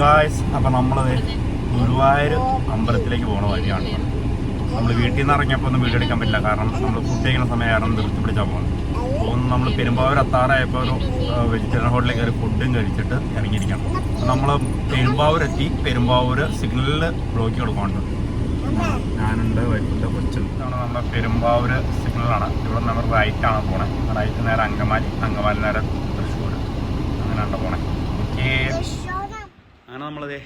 Guys, അപ്പം നമ്മൾ ഗുരുവായൂർ അമ്പലത്തിലേക്ക് പോകണ വഴിയാണ്. നമ്മൾ വീട്ടിൽ നിന്ന് ഇറങ്ങിയപ്പോൾ ഒന്നും വീഡിയോ എടുക്കാൻ പറ്റില്ല, കാരണം നമ്മൾ ഫുഡ് കഴിക്കുന്ന സമയം ആരും നിർത്തി പിടിച്ചാൽ പോകുന്നത്. അപ്പോൾ നമ്മൾ പെരുമ്പാവൂർ എത്താറായപ്പോൾ ഒരു വെജിറ്റേറിയൻ ഹോട്ടലിൽ കയറി ഫുഡും കഴിച്ചിട്ട് ഇറങ്ങിയിരിക്കണം. അപ്പോൾ നമ്മൾ പെരുമ്പാവൂരെത്തി. പെരുമ്പാവൂർ സിഗ്നലിൽ ബ്ലോക്ക് കൊടുക്കുന്നുണ്ട്. ഞാനുണ്ട്, വൈഫിൻ്റെ കൊച്ചും. ഇതാണ് നമ്മുടെ പെരുമ്പാവൂർ സിഗ്നലാണ്. ഇവിടെ നമ്മൾ റൈറ്റാണ് പോണേ. റൈറ്റ് നേരെ അങ്കമാലി, അങ്കമാലി നേരെ തൃശ്ശൂർ, അങ്ങനെയാണ് പോണേ. ഓക്കേ, അങ്ങനെ നമ്മളതേ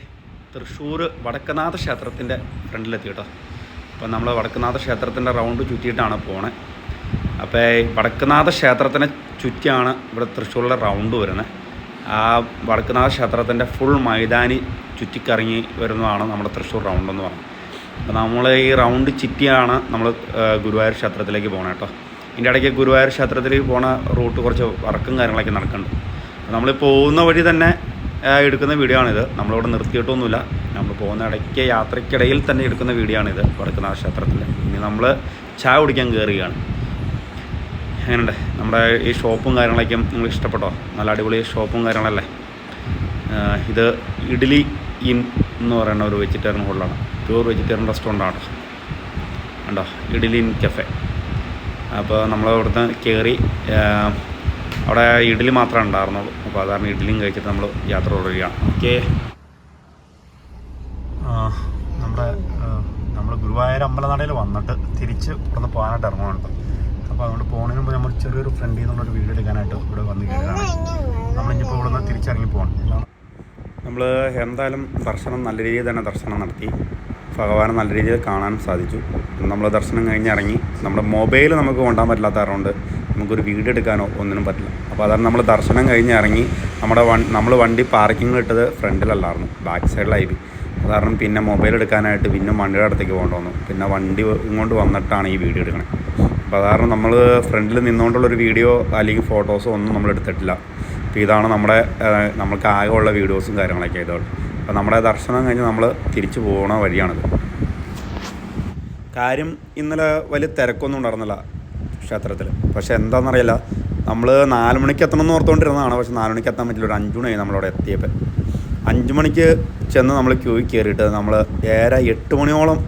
തൃശ്ശൂർ വടക്കനാഥ ക്ഷേത്രത്തിൻ്റെ ഫ്രണ്ടിലെത്തി കേട്ടോ. അപ്പോൾ നമ്മൾ വടക്കനാഥ ക്ഷേത്രത്തിൻ്റെ റൗണ്ട് ചുറ്റിയിട്ടാണ് പോണേ. അപ്പോൾ വടക്കനാഥ ക്ഷേത്രത്തിനെ ചുറ്റിയാണ് ഇവിടെ തൃശ്ശൂരിലെ റൗണ്ട് വരുന്നത്. ആ വടക്കനാഥ ക്ഷേത്രത്തിൻ്റെ ഫുൾ മൈതാനി ചുറ്റിക്കറങ്ങി വരുന്നതാണ് നമ്മുടെ തൃശ്ശൂർ റൗണ്ട് എന്ന് പറയുന്നത്. അപ്പോൾ നമ്മൾ ഈ റൗണ്ട് ചുറ്റിയാണ് നമ്മൾ ഗുരുവായൂർ ക്ഷേത്രത്തിലേക്ക് പോകണം കേട്ടോ. ഇതിൻ്റെ ഇടയ്ക്ക് ഗുരുവായൂർ ക്ഷേത്രത്തിലേക്ക് പോണ റൂട്ട് കുറച്ച് വർക്കും കാര്യങ്ങളൊക്കെ നടക്കുന്നുണ്ട്. നമ്മൾ പോകുന്ന വഴി തന്നെ എടുക്കുന്ന വീഡിയോ ആണിത്. നമ്മളിവിടെ നിർത്തിയിട്ടൊന്നുമില്ല. നമ്മൾ പോകുന്ന ഇടയ്ക്ക് യാത്രയ്ക്കിടയിൽ തന്നെ എടുക്കുന്ന വീഡിയോ ആണിത് വടക്കനാഥ ക്ഷേത്രത്തിൽ. ഇനി നമ്മൾ ചായ കുടിക്കാൻ കയറുകയാണ്. എങ്ങനെയുണ്ട് നമ്മുടെ ഈ ഷോപ്പും കാര്യങ്ങളൊക്കെ നിങ്ങൾ ഇഷ്ടപ്പെട്ടോ? നല്ല അടിപൊളി ഷോപ്പും കാര്യങ്ങളല്ലേ. ഇത് ഇഡ്ഡലി ഇൻ എന്ന് പറയുന്ന ഒരു വെജിറ്റേറിയൻ ഹോട്ടലാണ്. പ്യൂർ വെജിറ്റേറിയൻ റെസ്റ്റോറൻ്റാണ് കണ്ടോ, ഇഡ്ഡലി ഇൻ കഫേ. അപ്പോൾ നമ്മൾ ഇവിടുന്ന് കയറി. അവിടെ ഇഡ്ഡലി മാത്രമേ ഉണ്ടായിരുന്നുള്ളൂ. അപ്പോൾ അതാണ് ഇഡ്ഡലിയും കഴിച്ചിട്ട് നമ്മൾ യാത്ര തുടരുകയാണ്. ഓക്കെ, നമ്മൾ ഗുരുവായൂർ അമ്പലനടയിൽ വന്നിട്ട് തിരിച്ച് ഇവിടുന്ന് പോകാനായിട്ട് ഇറങ്ങുന്നുണ്ട്. അപ്പോൾ അതുകൊണ്ട് പോകുന്നതിന് മുമ്പ് നമ്മൾ ചെറിയൊരു ഫ്രണ്ടിൽ നിന്നുള്ളൊരു വീഡിയോ എടുക്കാനായിട്ട് ഇവിടെ വന്ന് കയറിയതാണ്. നമ്മളിപ്പോൾ ഇവിടുന്ന് തിരിച്ചിറങ്ങി പോകണം. നമ്മൾ എന്തായാലും ദർശനം നല്ല രീതിയിൽ തന്നെ ദർശനം നടത്തി. ഭഗവാനെ നല്ല രീതിയിൽ കാണാൻ സാധിച്ചു. നമ്മൾ ദർശനം കഴിഞ്ഞിറങ്ങി. നമ്മുടെ മൊബൈൽ നമുക്ക് കൊണ്ടുപോകാൻ പറ്റില്ലാത്ത കാരണം നമുക്കൊരു വീഡിയോ എടുക്കാനോ ഒന്നിനും പറ്റില്ല. അപ്പോൾ അതാണ് നമ്മൾ ദർശനം കഴിഞ്ഞ് ഇറങ്ങി. നമ്മൾ വണ്ടി പാർക്കിങ്ങിൽ ഇട്ടത് ഫ്രണ്ടിലല്ലായിരുന്നു, ബാക്ക് സൈഡിലായി. കാരണം പിന്നെ മൊബൈൽ എടുക്കാനായിട്ട് പിന്നെ വണ്ടിയുടെ അടുത്തേക്ക് പോകേണ്ടി വന്നു. പിന്നെ വണ്ടി ഇങ്ങോട്ട് വന്നിട്ടാണ് ഈ വീഡിയോ എടുക്കണത്. അപ്പോൾ അതാണ് നമ്മൾ ഫ്രണ്ടിൽ നിന്നുകൊണ്ടുള്ളൊരു വീഡിയോ അല്ലെങ്കിൽ ഫോട്ടോസോ ഒന്നും നമ്മൾ എടുത്തിട്ടില്ല. അപ്പോൾ ഇതാണ് നമ്മൾക്ക് ആകെ ഉള്ള വീഡിയോസും കാര്യങ്ങളൊക്കെ ഇതാണ്. അപ്പോൾ നമ്മുടെ ദർശനം കഴിഞ്ഞ് നമ്മൾ തിരിച്ചു പോകുന്ന വഴിയാണിത്. കാര്യം ഇന്നലെ വലിയ തിരക്കൊന്നും ഉണ്ടായിരുന്നില്ല ക്ഷേത്രത്തിൽ. പക്ഷേ എന്താണെന്നറിയില്ല, നമ്മൾ 4 മണിക്ക് എത്തണമെന്ന് ഓർത്തുകൊണ്ടിരുന്നതാണ്. പക്ഷേ 4 മണിക്ക് എത്താൻ പറ്റില്ല. ഒരു 5 മണിയായി നമ്മളവിടെ എത്തിയപ്പോൾ. 5 മണിക്ക് ചെന്ന് നമ്മൾ ക്യൂവിൽ കയറിയിട്ട് നമ്മൾ 8 മണിയോളം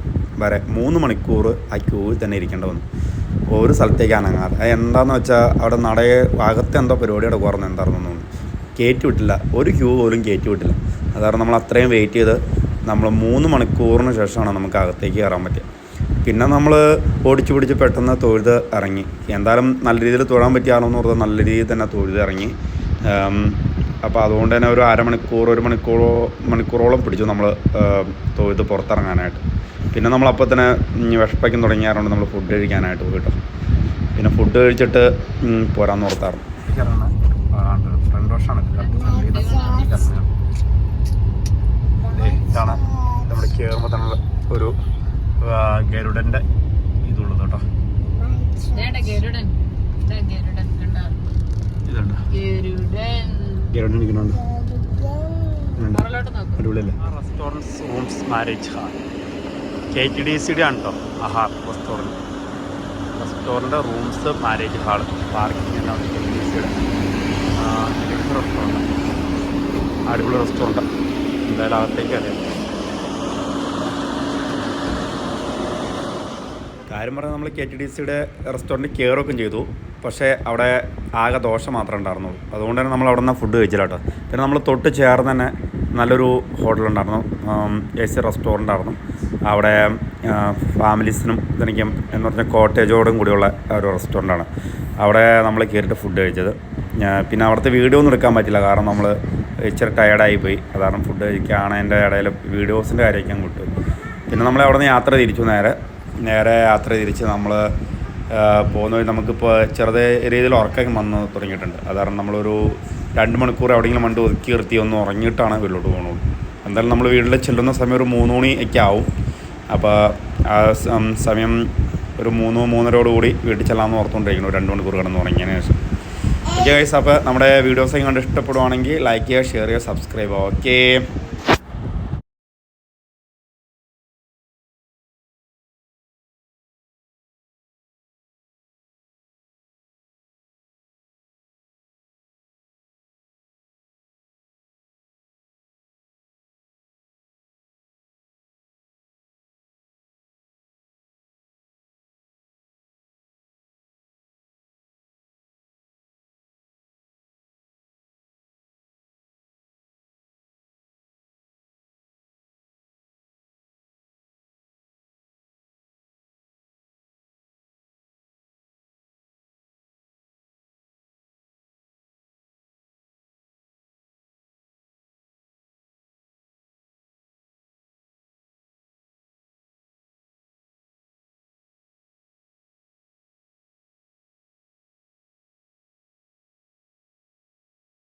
വരെ 3 മണിക്കൂർ ആ ക്യൂവിൽ തന്നെ ഇരിക്കേണ്ടി വന്നു. ഒരു സ്ഥലത്തേക്ക് അനങ്ങാതെ. എന്താണെന്ന് വെച്ചാൽ അവിടെ ഭാഗത്ത് എന്തോ പരിപാടിയുടെ കുറഞ്ഞ് എന്താണെന്ന് തോന്നുന്നു. കയറ്റി വിട്ടില്ല, ഒരു ക്യൂ പോലും കയറ്റി വിട്ടില്ല. അതാണ് നമ്മൾ അത്രയും വെയിറ്റ് ചെയ്ത് നമ്മൾ 3 മണിക്കൂറിന് ശേഷമാണ് നമുക്ക് അകത്തേക്ക് കയറാൻ പറ്റുക. പിന്നെ നമ്മൾ ഓടിച്ചു പിടിച്ച് പെട്ടെന്ന് തൊഴുത് ഇറങ്ങി. എന്തായാലും നല്ല രീതിയിൽ തൊഴാൻ പറ്റിയാണെന്ന് പറഞ്ഞാൽ നല്ല രീതിയിൽ തന്നെ തൊഴുത് ഇറങ്ങി. അപ്പോൾ അതുകൊണ്ട് തന്നെ ഒരു അരമണിക്കൂർ 1 മണിക്കൂറോളം പിടിച്ചു നമ്മൾ തൊഴുത് പുറത്തിറങ്ങാനായിട്ട്. പിന്നെ നമ്മളപ്പോൾ തന്നെ വിഷപ്പയ്ക്കും തുടങ്ങിയാറുണ്ട് നമ്മൾ ഫുഡ് കഴിക്കാനായിട്ട് പോയിട്ടോ. പിന്നെ ഫുഡ് കഴിച്ചിട്ട് പോരാന്ന് ഓർത്തായിരുന്നു. ഫ്രണ്ട് വശമാണ് ഇതാണ് നമ്മൾ കയറുമ്പോൾ തന്നെ ഒരു ഗരുഡൻ്റെ ഇതുള്ളത് കേട്ടോ. ഇതുണ്ട് ഗരുഡൻ ഇരിക്കുന്നുണ്ട്. അടിപൊളിയല്ലേ? റെസ്റ്റോറൻറ്റ്സ് റൂംസ് മാരേജ് ഹാൾ KTDCയുടെ ആണ് കേട്ടോ. Aahaar restaurant rooms marriage hall parking എന്നാണ് KTDCയുടെ റെസ്റ്റോറൻറ്റ്. അടിപൊളി റെസ്റ്റോറൻറ്റ്. എന്തായാലും അകത്തേക്ക് അറിയാം. കാര്യം പറഞ്ഞാൽ നമ്മൾ KTDCയുടെ റെസ്റ്റോറൻറ്റ് കയറുകയും ചെയ്തു. പക്ഷേ അവിടെ ആകെ ദോശ മാത്രമേ ഉണ്ടായിരുന്നുള്ളൂ. അതുകൊണ്ട് തന്നെ നമ്മൾ അവിടെ നിന്ന് ഫുഡ് കഴിച്ചില്ല കേട്ടോ. പിന്നെ നമ്മൾ തൊട്ട് ചേർന്ന് തന്നെ നല്ലൊരു ഹോട്ടലുണ്ടായിരുന്നു, AC റെസ്റ്റോറൻ്റ് ആയിരുന്നു. അവിടെ ഫാമിലീസിനും ഇതെനിക്കും എന്ന് പറഞ്ഞാൽ കോട്ടേജോടും കൂടിയുള്ള ഒരു റെസ്റ്റോറൻ്റാണ്. അവിടെ നമ്മൾ കയറിയിട്ട് ഫുഡ് കഴിച്ചത്. പിന്നെ അവിടുത്തെ വീഡിയോ ഒന്നും എടുക്കാൻ പറ്റില്ല, കാരണം നമ്മൾ ഇച്ചിരി ടയർഡായി പോയി. അതാണ് ഫുഡ് കഴിക്കുകയാണതിൻ്റെ ഇടയിൽ വീഡിയോസിൻ്റെ കാര്യമൊക്കെ അങ്ങോട്ട്. പിന്നെ നമ്മൾ അവിടെ നിന്ന് യാത്ര തിരിച്ചു. നേരെ യാത്ര തിരിച്ച് നമ്മൾ പോകുന്ന വഴി നമുക്കിപ്പോൾ ചെറുത് രീതിയിൽ ഉറക്കം വന്ന് തുടങ്ങിയിട്ടുണ്ട്. അതാണ് നമ്മളൊരു 2 മണിക്കൂർ എവിടെയെങ്കിലും വണ്ടി ഒതുക്കി നിർത്തി ഒന്ന് ഉറങ്ങിയിട്ടാണ് വീട്ടിലോട്ട് പോകുന്നത്. എന്തായാലും നമ്മൾ വീട്ടിൽ ചെല്ലുന്ന സമയം ഒരു 3 മണിയൊക്കെ ആവും. അപ്പോൾ ആ സമയം ഒരു 3-3:30 വീട്ടിൽ ചെല്ലാമെന്ന് ഓർത്തുകൊണ്ടിരിക്കുന്നു, 2 മണിക്കൂർ കിടന്ന് ഉറങ്ങിയതിന് ശേഷം. ഓക്കെ ഗൈസ്, അപ്പോൾ നമ്മുടെ വീഡിയോസൊക്കെ കണ്ട് ഇഷ്ടപ്പെടുവാണെങ്കിൽ ലൈക്ക് ചെയ്യുക, ഷെയർ ചെയ്യുക, സബ്സ്ക്രൈബ് ചെയ്യുക. ഓക്കെ.